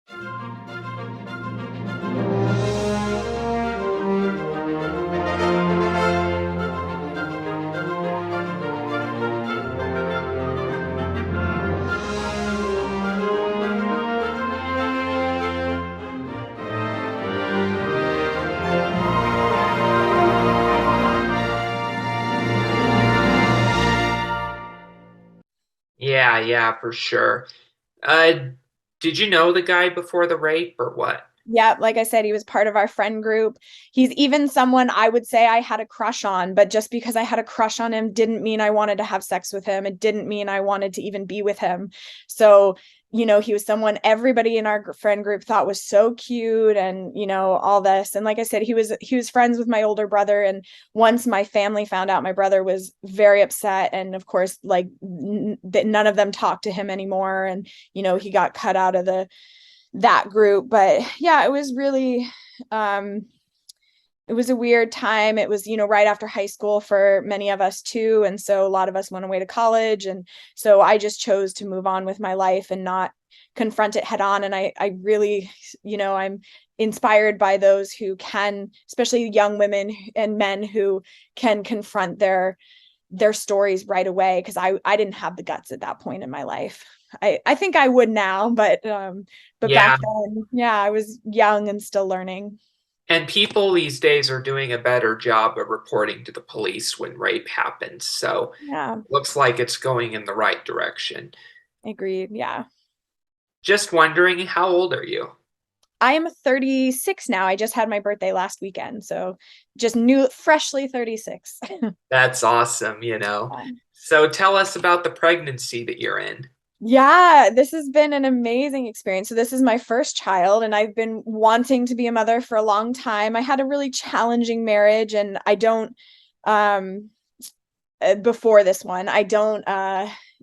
Yeah, yeah, for sure. Uh, did you know the guy before the rape or what? Yeah, like I said, he was part of our friend group. He's even someone I would say I had a crush on, but just because I had a crush on him didn't mean I wanted to have sex with him. It didn't mean I wanted to even be with him. So, he was someone everybody in our friend group thought was so cute and, all this. And like I said, he was friends with my older brother, and once my family found out, my brother was very upset, and of course, like none of them talked to him anymore, and he got cut out of the that group. But yeah, it was really um it was a weird time. It was, right after high school for many of us too, and so a lot of us went away to college, and so I just chose to move on with my life and not confront it head on. And I really, I'm inspired by those who can, especially young women and men who can confront their stories right away, because I didn't have the guts at that point in my life. I think I would now, but back Yeah, then, yeah, I was young and still learning. and people these days are doing a better job of reporting to the police when rape happens. So Yeah, looks like it's going in the right direction. agreed. Yeah. Just wondering, how old are you? I am 36 now. I just had my birthday last weekend, so just new freshly 36. That's awesome. So tell us about the pregnancy that you're in. Yeah, this has been an amazing experience. So this is my first child, and I've been wanting to be a mother for a long time. I had a really challenging marriage, and I don't um before this one, I don't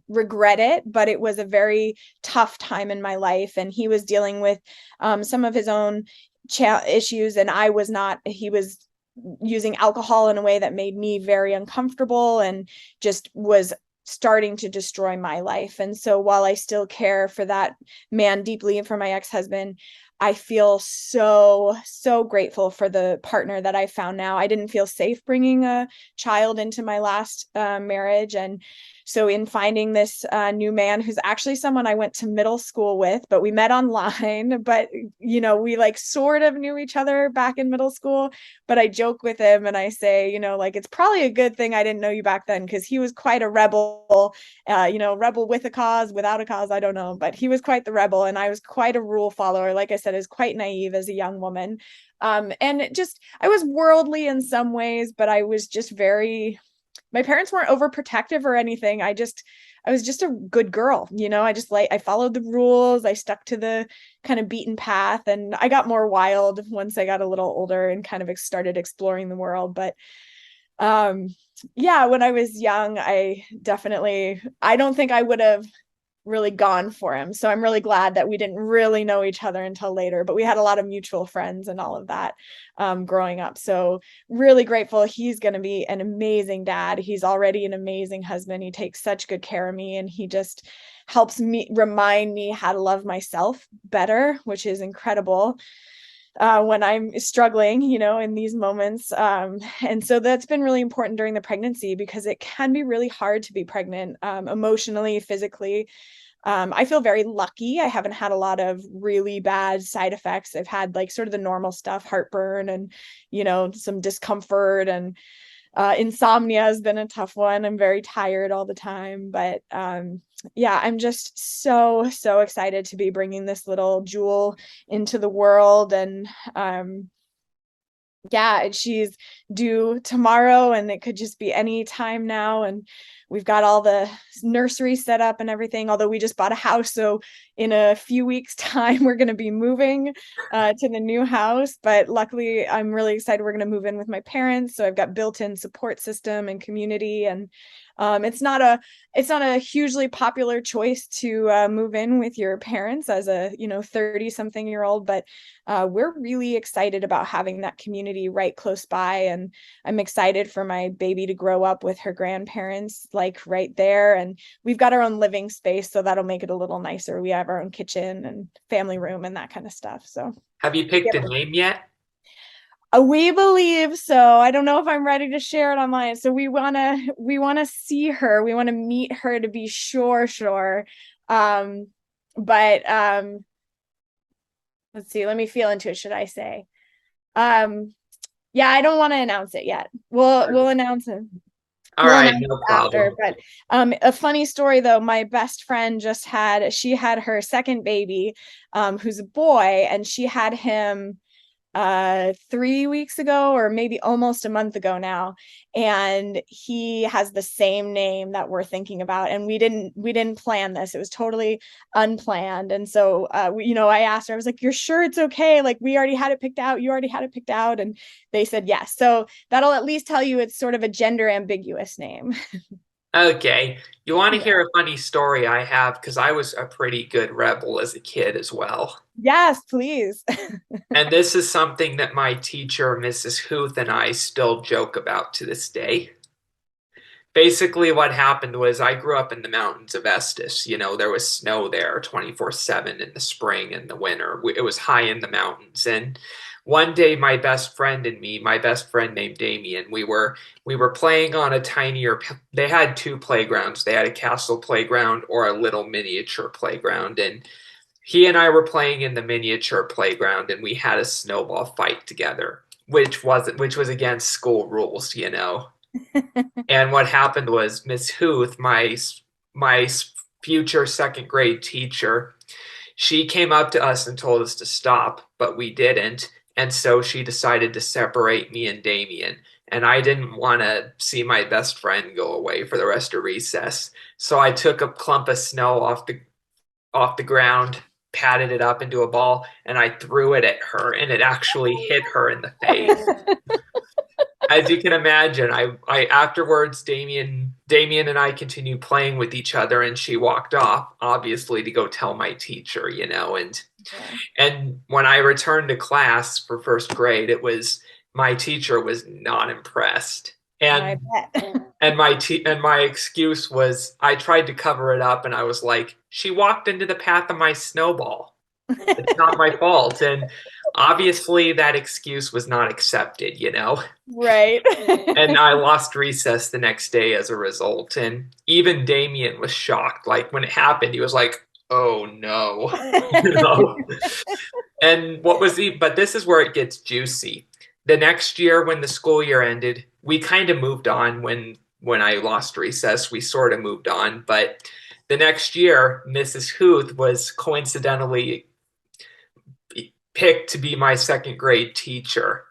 regret it, but it was a very tough time in my life, and he was dealing with some of his own issues, and I was not. He was using alcohol in a way that made me very uncomfortable and just was starting to destroy my life. And so while I still care for that man deeply and for my ex-husband, I feel so, so grateful for the partner that I found now. I didn't feel safe bringing a child into my last marriage. And so, in finding this new man who's actually someone I went to middle school with, but we met online, but we like sort of knew each other back in middle school. But I joke with him and I say, like it's probably a good thing I didn't know you back then, because he was quite a rebel, rebel with a cause, without a cause, I don't know, but he was quite the rebel, and I was quite a rule follower. Like I said, is quite naive as a young woman. And it just, I was worldly in some ways, but I was just very, my parents weren't overprotective or anything. I was just a good girl, I followed the rules. I stuck to the kind of beaten path, and I got more wild once I got a little older and kind of started exploring the world. But um yeah, when I was young, I don't think I would have really gone for him. So I'm really glad that we didn't really know each other until later, but we had a lot of mutual friends and all of that growing up. So really grateful. He's going to be an amazing dad. He's already an amazing husband. He takes such good care of me, and he just helps me remind me how to love myself better, which is incredible when I'm struggling, in these moments. And so that's been really important during the pregnancy, because it can be really hard to be pregnant, emotionally, physically. I feel very lucky. I haven't had a lot of really bad side effects. I've had like sort of the normal stuff, heartburn and, some discomfort, and insomnia has been a tough one. I'm very tired all the time, but yeah, I'm just so, so excited to be bringing this little jewel into the world. And yeah, she's due tomorrow, and it could just be any time now. And we've got all the nursery set up and everything, although we just bought a house, so in a few weeks time we're going to be moving to the new house. But luckily, I'm really excited, we're going to move in with my parents, so I've got built-in support system and community. And It's not a hugely popular choice to move in with your parents as a 30 something year old, but we're really excited about having that community right close by, and I'm excited for my baby to grow up with her grandparents like right there, and we've got our own living space, so that'll make it a little nicer. We have our own kitchen and family room and that kind of stuff. So Have you yeah. picked a name yet? We believe so. I don't know if I'm ready to share it online. So we wanna see her. We want to meet her to be sure. Um, but let's see. Let me feel into it. Should I say? Um, yeah, I don't want to announce it yet. We'll announce it. All We'll right, announce no it after. problem. But a funny story though, my best friend she had her second baby, who's a boy, and she had him 3 weeks ago, or maybe almost a month ago now, and he has the same name that we're thinking about, and we didn't plan this. It was totally unplanned. And so I asked her, I was like, you're sure it's okay, like we already had it picked out, you already had it picked out? And they said yes, so that'll at least tell you it's sort of a gender ambiguous name. Okay, you want to Yeah. hear a funny story I have? Because I was a pretty good rebel as a kid as well. Yes, please. And this is something that my teacher, Mrs. Huth, and I still joke about to this day. Basically, what happened was I grew up in the mountains of Estes. You know, there was snow there 24/7 in the spring and the winter. It was high in the mountains. And one day, my best friend and me, my best friend named Damien, we were playing on a tinier. They had two playgrounds. They had a castle playground or a little miniature playground, and he and I were playing in the miniature playground, and we had a snowball fight together, which was against school rules, you know. And what happened was Miss Huth, my future second grade teacher, she came up to us and told us to stop, but we didn't. And so she decided to separate me and Damien. And I didn't want to see my best friend go away for the rest of recess. So I took a clump of snow off the ground, patted it up into a ball, and I threw it at her, and it actually hit her in the face. As you can imagine, I afterwards Damien and I continued playing with each other, and she walked off, obviously to go tell my teacher, you know. Yeah. And when I returned to class for first grade, it was my teacher was not impressed. I And bet. and my excuse was I tried to cover it up, and I was like, she walked into the path of my snowball. It's not my fault. And obviously that excuse was not accepted, you know. Right. And I lost recess the next day as a result. And even Damien was shocked. Like when it happened, he was like, "Oh no," you know. And but this is where it gets juicy. The next year, when the school year ended, we kind of moved on. When I lost recess, we sort of moved on. But the next year, Mrs. Huth was coincidentally picked to be my second grade teacher.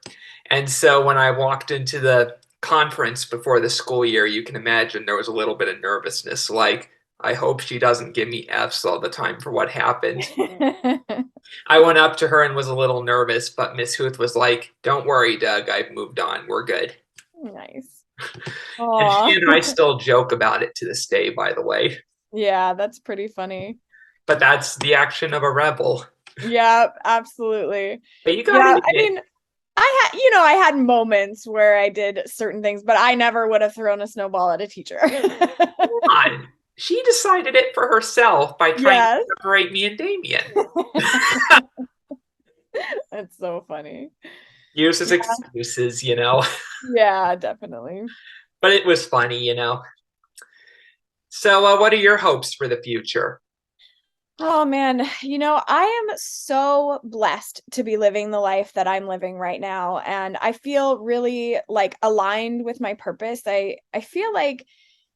And so when I walked into the conference before the school year, you can imagine there was a little bit of nervousness. Like, I hope she doesn't give me F's all the time for what happened. I went up to her and was a little nervous, but Miss Huth was like, "Don't worry, Doug, I've moved on. We're good." Nice. And she Aw. and I still joke about it to this day, by the way. Yeah, that's pretty funny. But that's the action of a rebel. Yeah, absolutely. But you gotta Yeah, I admit, mean, I had moments where I did certain things, but I never would have thrown a snowball at a teacher. on. She decided it for herself by trying to Yes. separate me and Damien. That's so funny. Uses Yeah, excuses, you know. yeah, definitely. But it was funny, you know. So, what are your hopes for the future? Oh man, I am so blessed to be living the life that I'm living right now, and I feel really like aligned with my purpose. I feel like,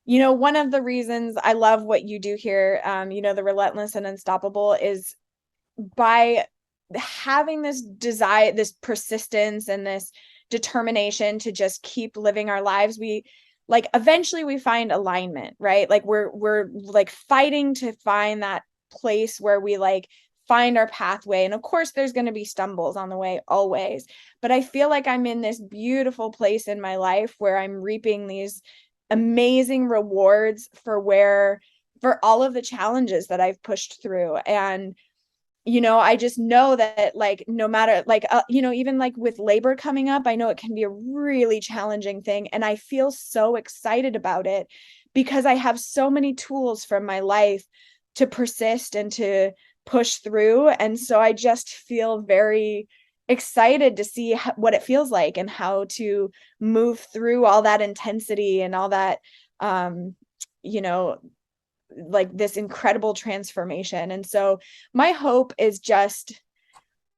one of the reasons I love what you do here, the Relentless and Unstoppable, is by having this desire, this persistence, and this determination to just keep living our lives. We like eventually we find alignment, right? Like we're like fighting to find that place where we like find our pathway. And of course there's going to be stumbles on the way always, but I feel like I'm in this beautiful place in my life where I'm reaping these amazing rewards for all of the challenges that I've pushed through. And I just know that, like, no matter, like, even like with labor coming up, I know it can be a really challenging thing. And I feel so excited about it because I have so many tools from my life to persist and to push through. And so I just feel very excited to see what it feels like and how to move through all that intensity and all that, um, you know, like this incredible transformation. And so my hope is just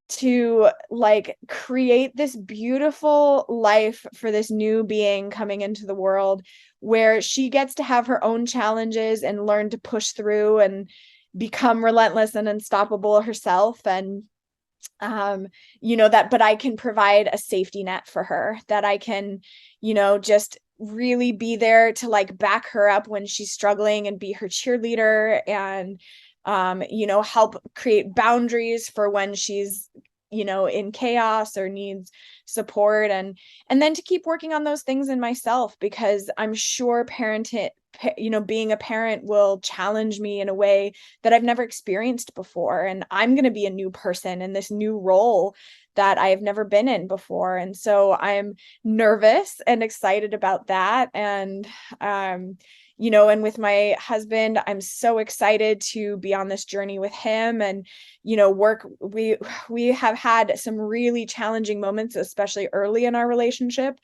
to like create this beautiful life for this new being coming into the world, where she gets to have her own challenges and learn to push through and become relentless and unstoppable herself. And that, but I can provide a safety net for her, that I can, just really be there to like back her up when she's struggling and be her cheerleader, and help create boundaries for when she's, in chaos or needs support. And then to keep working on those things in myself, because I'm sure being a parent will challenge me in a way that I've never experienced before. And I'm going to be a new person in this new role that I have never been in before. And so I'm nervous and excited about that. And with my husband, I'm so excited to be on this journey with him and, work. We have had some really challenging moments, especially early in our relationship,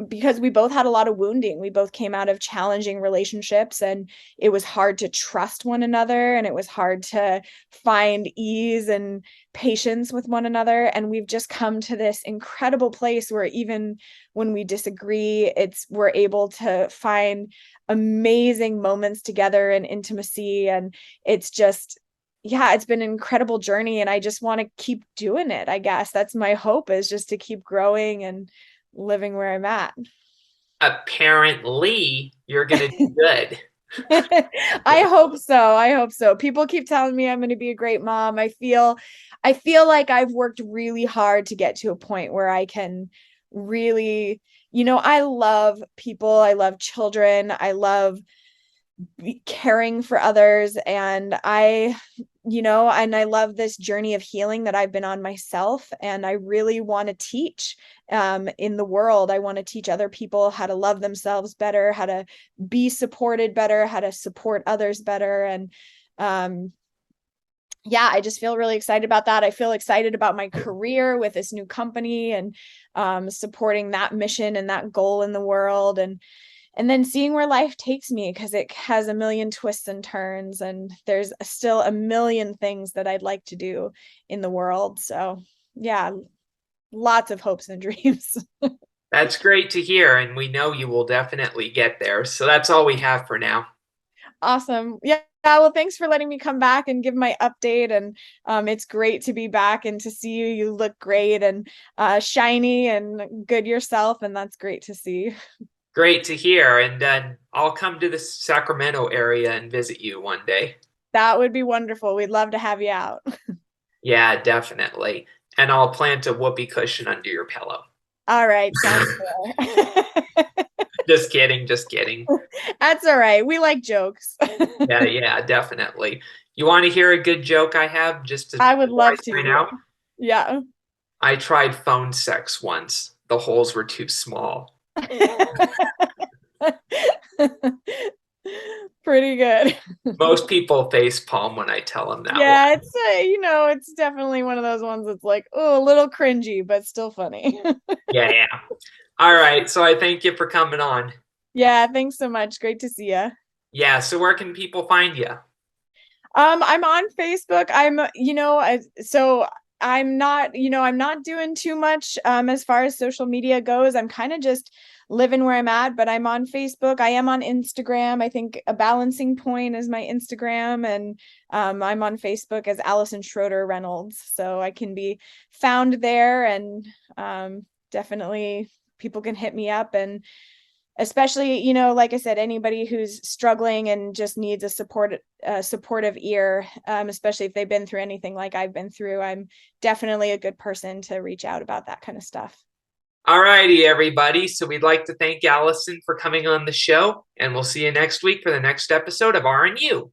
because we both had a lot of wounding. We both came out of challenging relationships, and it was hard to trust one another, and it was hard to find ease and patience with one another. And we've just come to this incredible place where even when we disagree, we're able to find amazing moments together and intimacy. And it's just, yeah, it's been an incredible journey, and I just want to keep doing it. I guess that's my hope, is just to keep growing and living where I'm at. Apparently, you're going to do good. I hope so. I hope so. People keep telling me I'm going to be a great mom. I feel like I've worked really hard to get to a point where I can really, I love people. I love children. I love caring for others. And I love this journey of healing that I've been on myself. And I really want to teach in the world. I want to teach other people how to love themselves better, how to be supported better, how to support others better. And um, yeah, I just feel really excited about that. I feel excited about my career with this new company, and supporting that mission and that goal in the world. And then seeing where life takes me, because it has a million twists and turns, and there's still a million things that I'd like to do in the world. So yeah, lots of hopes and dreams. That's great to hear, and we know you will definitely get there. So that's all we have for now. Awesome. Yeah. Well, thanks for letting me come back and give my update. And it's great to be back and to see you. You look great and shiny and good yourself. And that's great to see. Great to hear. And then I'll come to the Sacramento area and visit you one day. That would be wonderful. We'd love to have you out. Yeah, definitely. And I'll plant a whoopee cushion under your pillow. All right. Sounds fair. Just kidding, just kidding. That's all right. We like jokes. Yeah, yeah, definitely. You want to hear a good joke I have just I would before I love sign to. out? Yeah. I tried phone sex once. The holes were too small. Pretty good. Most people face palm when I tell them that one. Yeah, it's definitely one of those ones that's like, oh, a little cringy, but still funny. Yeah, yeah. All right. So I thank you for coming on. Yeah, thanks so much. Great to see you. Yeah. So where can people find you? I'm on Facebook. So I'm not doing too much as far as social media goes. I'm kind of just living where I'm at, but I'm on Facebook. I am on Instagram. I think a balancing point is my Instagram, and I'm on Facebook as Allison Schroeder Reynolds. So I can be found there, and definitely people can hit me up. And especially, like I said, anybody who's struggling and just needs a supportive ear, especially if they've been through anything like I've been through, I'm definitely a good person to reach out about that kind of stuff. Alrighty, everybody. So we'd like to thank Allison for coming on the show, and we'll see you next week for the next episode of RNU.